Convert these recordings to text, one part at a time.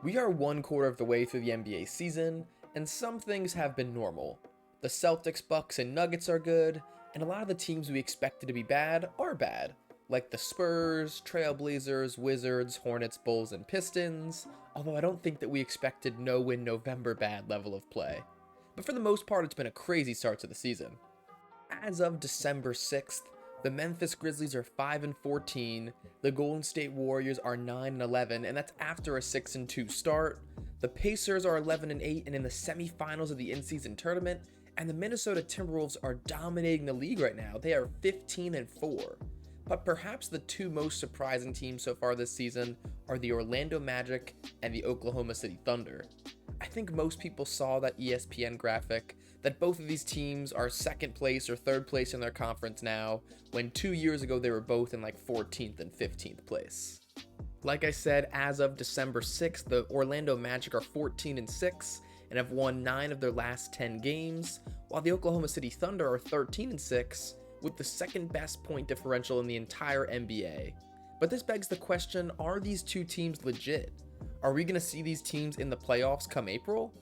We are one quarter of the way through the NBA season, and some things have been normal. The Celtics, Bucks, and Nuggets are good, and a lot of the teams we expected to be bad are bad, like the Spurs, Trailblazers, Wizards, Hornets, Bulls, and Pistons, although I don't think that we expected no-win November bad level of play. But for the most part, it's been a crazy start to the season. As of December 6th, the Memphis Grizzlies are 5-14, the Golden State Warriors are 9-11, and that's after a 6-2 start. The Pacers are 11-8 and in the semifinals of the in-season tournament, and the Minnesota Timberwolves are dominating the league right now. They are 15-4. But perhaps the two most surprising teams so far this season are the Orlando Magic and the Oklahoma City Thunder. I think most people saw that ESPN graphic that both of these teams are second place or third place in their conference now, when 2 years ago they were both in like 14th and 15th place. Like I said, as of December 6th, the Orlando Magic are 14-6 and have won 9 of their last 10 games, while the Oklahoma City Thunder are 13-6 with the second best point differential in the entire NBA. But this begs the question, are these two teams legit? Are we going to see these teams in the playoffs come April?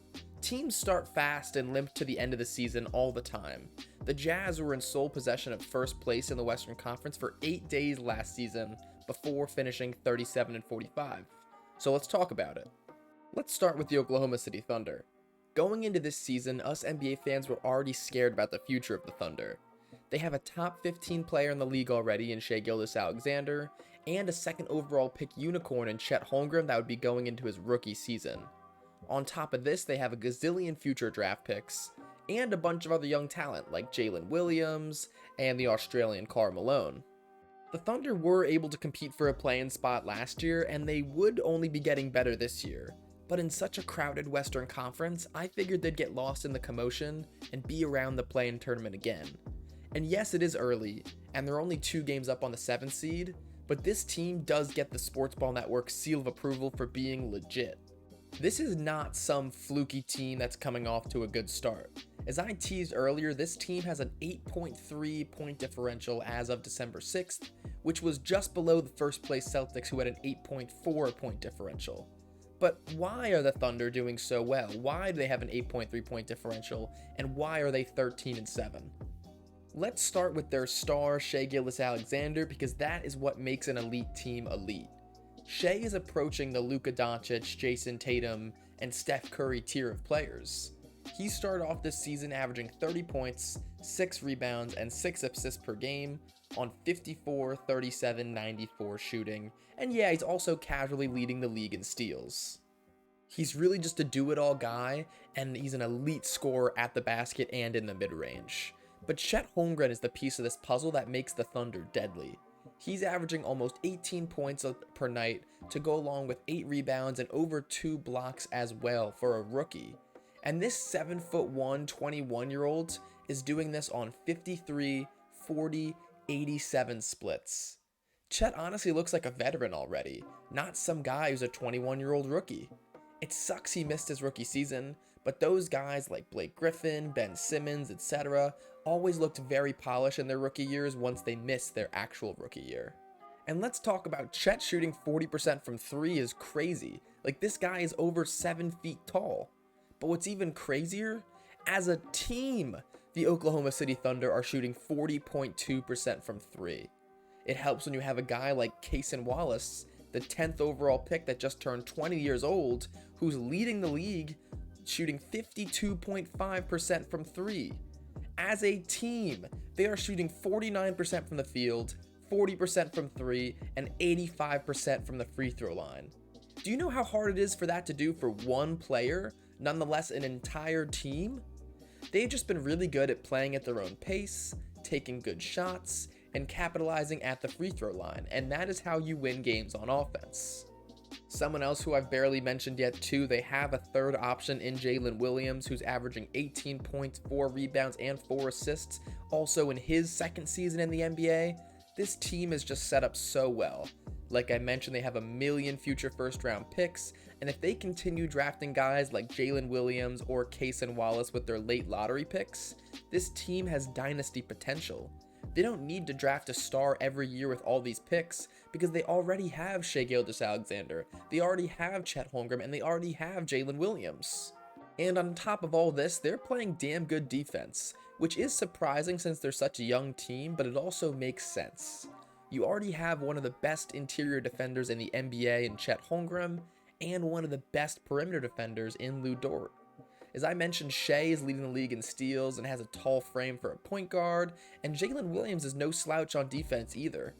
Teams start fast and limp to the end of the season all the time. The Jazz were in sole possession of first place in the Western Conference for 8 days last season before finishing 37-45. So let's talk about it. Let's start with the Oklahoma City Thunder. Going into this season, us NBA fans were already scared about the future of the Thunder. They have a top 15 player in the league already in Shai Gilgeous-Alexander, and a second overall pick unicorn in Chet Holmgren that would be going into his rookie season. On top of this, they have a gazillion future draft picks, and a bunch of other young talent like Jalen Williams and the Australian Karl Malone. The Thunder were able to compete for a play-in spot last year, and they would only be getting better this year. But in such a crowded Western Conference, I figured they'd get lost in the commotion and be around the play-in tournament again. And yes, it is early, and they're only 2 games up on the 7th seed, but this team does get the Sports Ball Network's seal of approval for being legit. This is not some fluky team that's coming off to a good start. As I teased earlier, this team has an 8.3 point differential as of December 6th, which was just below the first place Celtics, who had an 8.4 point differential. But why are the Thunder doing so well? Why do they have an 8.3 point differential, and why are they 13-7? Let's start with their star, Shai Gilgeous-Alexander, because that is what makes an elite team elite. Shai is approaching the Luka Doncic, Jason Tatum, and Steph Curry tier of players. He started off this season averaging 30 points, 6 rebounds, and 6 assists per game on 54, 37, 94 shooting, and yeah, he's also casually leading the league in steals. He's really just a do-it-all guy, and he's an elite scorer at the basket and in the mid-range. But Chet Holmgren is the piece of this puzzle that makes the Thunder deadly. He's averaging almost 18 points per night to go along with 8 rebounds and over 2 blocks as well for a rookie. And this 7'1", 21-year-old is doing this on 53, 40, 87 splits. Chet honestly looks like a veteran already, not some guy who's a 21-year-old rookie. It sucks he missed his rookie season, but those guys like Blake Griffin, Ben Simmons, etc. always looked very polished in their rookie years once they missed their actual rookie year. And let's talk about Chet shooting 40% from 3 is crazy. Like, this guy is over 7 feet tall. But what's even crazier, as a team, the Oklahoma City Thunder are shooting 40.2% from 3. It helps when you have a guy like Cason Wallace, the 10th overall pick that just turned 20 years old, who's leading the league, shooting 52.5% from 3. As a team, they are shooting 49% from the field, 40% from 3, and 85% from the free throw line. Do you know how hard it is for that to do for one player, nonetheless an entire team? They've just been really good at playing at their own pace, taking good shots, and capitalizing at the free throw line, and that is how you win games on offense. Someone else who I've barely mentioned yet too, they have a third option in Jalen Williams, who's averaging 18 points, 4 rebounds, and 4 assists, also in his second season in the NBA. This team is just set up so well. Like I mentioned, they have a million future first round picks, and if they continue drafting guys like Jalen Williams or Cason Wallace with their late lottery picks, this team has dynasty potential. They don't need to draft a star every year with all these picks because they already have Shai Gilgeous-Alexander, they already have Chet Holmgren, and they already have Jalen Williams. And on top of all this, they're playing damn good defense, which is surprising since they're such a young team, but it also makes sense. You already have one of the best interior defenders in the NBA in Chet Holmgren, and one of the best perimeter defenders in Lu Dort. As I mentioned, Shai is leading the league in steals and has a tall frame for a point guard, and Jalen Williams is no slouch on defense either.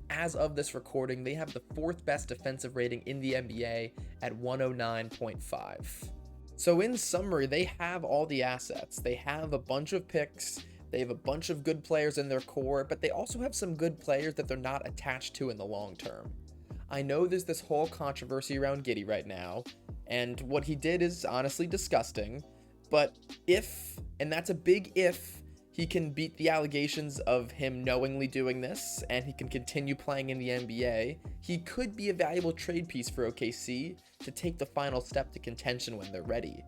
As of this recording, they have the 4th best defensive rating in the NBA at 109.5. So in summary, they have all the assets. They have a bunch of picks, they have a bunch of good players in their core, but they also have some good players that they're not attached to in the long term. I know there's this whole controversy around Giddey right now, and what he did is honestly disgusting, but if, and that's a big if, he can beat the allegations of him knowingly doing this, and he can continue playing in the NBA, he could be a valuable trade piece for OKC to take the final step to contention when they're ready.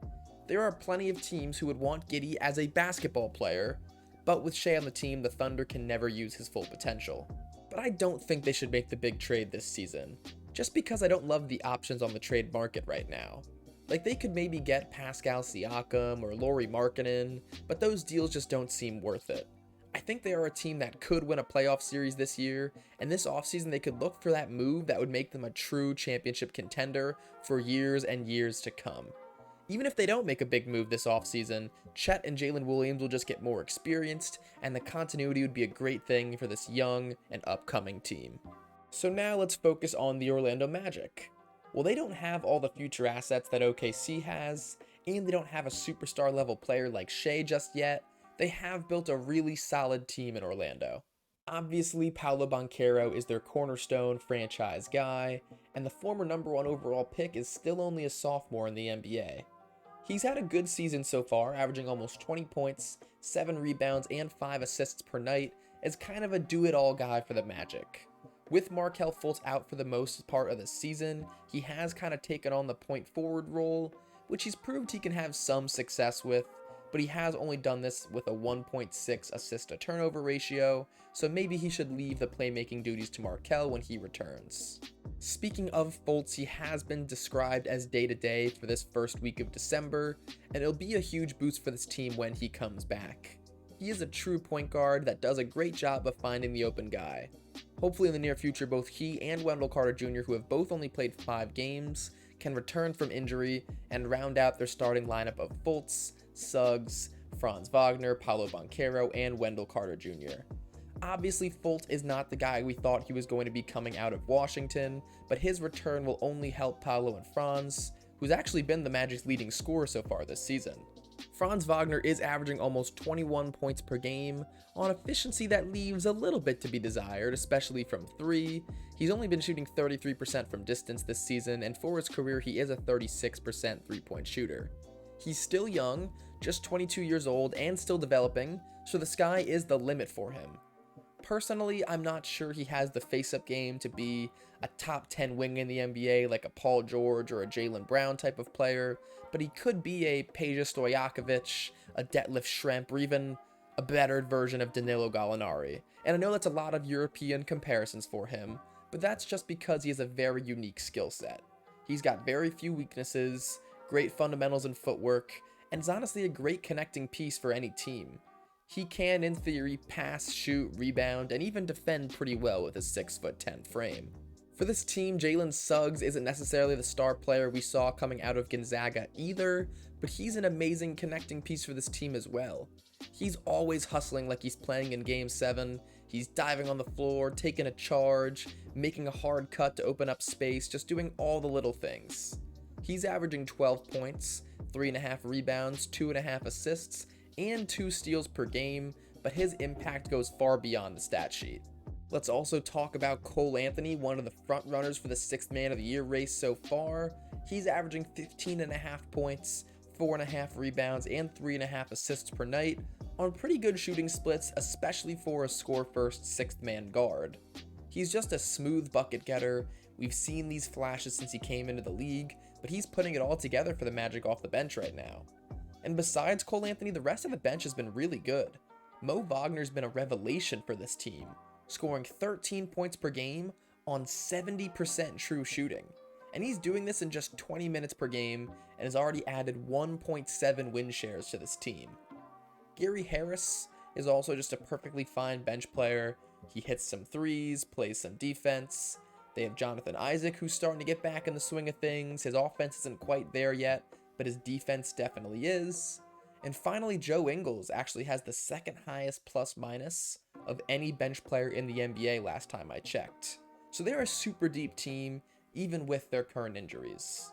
There are plenty of teams who would want Giddey as a basketball player, but with Shai on the team, the Thunder can never use his full potential. But I don't think they should make the big trade this season, just because I don't love the options on the trade market right now. Like, they could maybe get Pascal Siakam or Lauri Markkanen, but those deals just don't seem worth it. I think they are a team that could win a playoff series this year, and this offseason they could look for that move that would make them a true championship contender for years and years to come. Even if they don't make a big move this offseason, Chet and Jalen Williams will just get more experienced, and the continuity would be a great thing for this young and upcoming team. So now let's focus on the Orlando Magic. Well, they don't have all the future assets that OKC has, and they don't have a superstar level player like Shai just yet. They have built a really solid team in Orlando. Obviously, Paolo Banchero is their cornerstone franchise guy, and the former #1 overall pick is still only a sophomore in the NBA. He's had a good season so far, averaging almost 20 points, 7 rebounds, and 5 assists per night, as kind of a do-it-all guy for the Magic. With Markelle Fultz out for the most part of the season, he has kind of taken on the point forward role, which he's proved he can have some success with, but he has only done this with a 1.6 assist to turnover ratio, so maybe he should leave the playmaking duties to Markelle when he returns. Speaking of Fultz, he has been described as day-to-day for this first week of December, and it'll be a huge boost for this team when he comes back. He is a true point guard that does a great job of finding the open guy. Hopefully in the near future, both he and Wendell Carter Jr., who have both only played 5 games, can return from injury and round out their starting lineup of Fultz, Suggs, Franz Wagner, Paolo Banchero, and Wendell Carter Jr. Obviously, Fultz is not the guy we thought he was going to be coming out of Washington, but his return will only help Paolo and Franz, who's actually been the Magic's leading scorer so far this season. Franz Wagner is averaging almost 21 points per game on efficiency that leaves a little bit to be desired, especially from 3. He's only been shooting 33% from distance this season, and for his career he is a 36% three-point shooter. He's still young, just 22 years old, and still developing, so the sky is the limit for him. Personally, I'm not sure he has the face-up game to be a top 10 wing in the NBA like a Paul George or a Jaylen Brown type of player, but he could be a Peja Stojakovic, a Detlef Schrempf, or even a better version of Danilo Gallinari. And I know that's a lot of European comparisons for him, but that's just because he has a very unique skill set. He's got very few weaknesses, great fundamentals and footwork, and is honestly a great connecting piece for any team. He can, in theory, pass, shoot, rebound, and even defend pretty well with his 6'10" frame. For this team, Jalen Suggs isn't necessarily the star player we saw coming out of Gonzaga either, but he's an amazing connecting piece for this team as well. He's always hustling like he's playing in Game 7, he's diving on the floor, taking a charge, making a hard cut to open up space, just doing all the little things. He's averaging 12 points, 3.5 rebounds, 2.5 assists, and 2 steals per game, but his impact goes far beyond the stat sheet. Let's also talk about Cole Anthony, one of the front runners for the 6th Man of the Year race so far. He's averaging 15.5 points, 4.5 rebounds, and 3.5 assists per night on pretty good shooting splits, especially for a score-first 6th man guard. He's just a smooth bucket getter. We've seen these flashes since he came into the league, but he's putting it all together for the Magic off the bench right now. And besides Cole Anthony, the rest of the bench has been really good. Mo Wagner's been a revelation for this team, scoring 13 points per game on 70% true shooting. And he's doing this in just 20 minutes per game and has already added 1.7 win shares to this team. Gary Harris is also just a perfectly fine bench player. He hits some threes, plays some defense. They have Jonathan Isaac, who's starting to get back in the swing of things. His offense isn't quite there yet, but his defense definitely is. And finally, Joe Ingles actually has the second highest plus minus of any bench player in the NBA last time I checked. So they're a super deep team, even with their current injuries.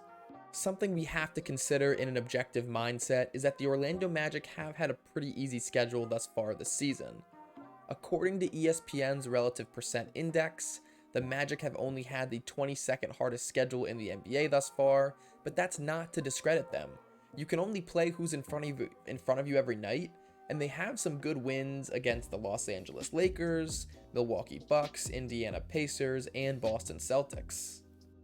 Something we have to consider in an objective mindset is that the Orlando Magic have had a pretty easy schedule thus far this season. According to ESPN's relative percent index, the Magic have only had the 22nd hardest schedule in the NBA thus far, but that's not to discredit them. You can only play who's in front of you every night, and they have some good wins against the Los Angeles Lakers, Milwaukee Bucks, Indiana Pacers, and Boston Celtics.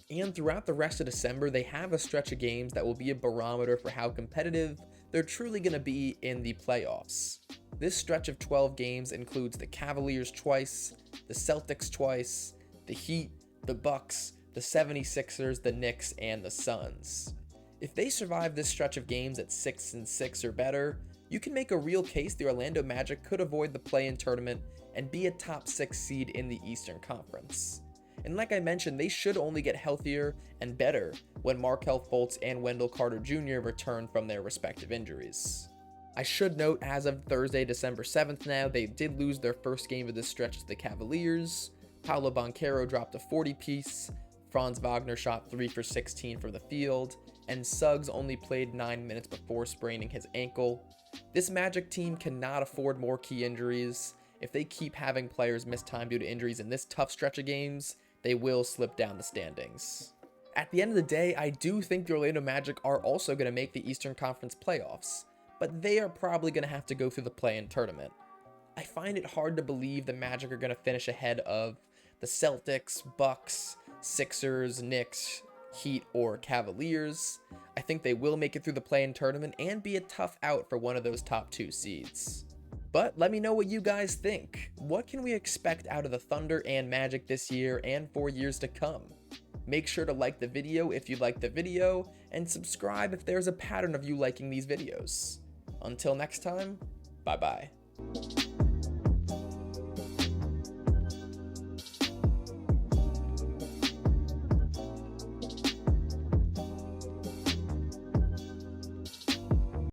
And throughout the rest of December, they have a stretch of games that will be a barometer for how competitive they're truly going to be in the playoffs. This stretch of 12 games includes the Cavaliers twice, the Celtics twice, the Heat, the Bucks, the 76ers, the Knicks, and the Suns. If they survive this stretch of games at 6-6 or better, you can make a real case the Orlando Magic could avoid the play-in tournament and be a top 6 seed in the Eastern Conference. And like I mentioned, they should only get healthier and better when Markelle Fultz and Wendell Carter Jr. return from their respective injuries. I should note, as of Thursday, December 7th now, they did lose their first game of this stretch to the Cavaliers. Paolo Banchero dropped a 40-piece, Franz Wagner shot 3 for 16 from the field, and Suggs only played 9 minutes before spraining his ankle. This Magic team cannot afford more key injuries. If they keep having players miss time due to injuries in this tough stretch of games, they will slip down the standings. At the end of the day, I do think the Orlando Magic are also going to make the Eastern Conference playoffs, but they are probably going to have to go through the play-in tournament. I find it hard to believe the Magic are going to finish ahead of the Celtics, Bucks, Sixers, Knicks, Heat, or Cavaliers. I think they will make it through the play-in tournament and be a tough out for one of those top 2 seeds. But let me know what you guys think. What can we expect out of the Thunder and Magic this year and for years to come? Make sure to like the video if you liked the video, and subscribe if there's a pattern of you liking these videos. Until next time, bye-bye.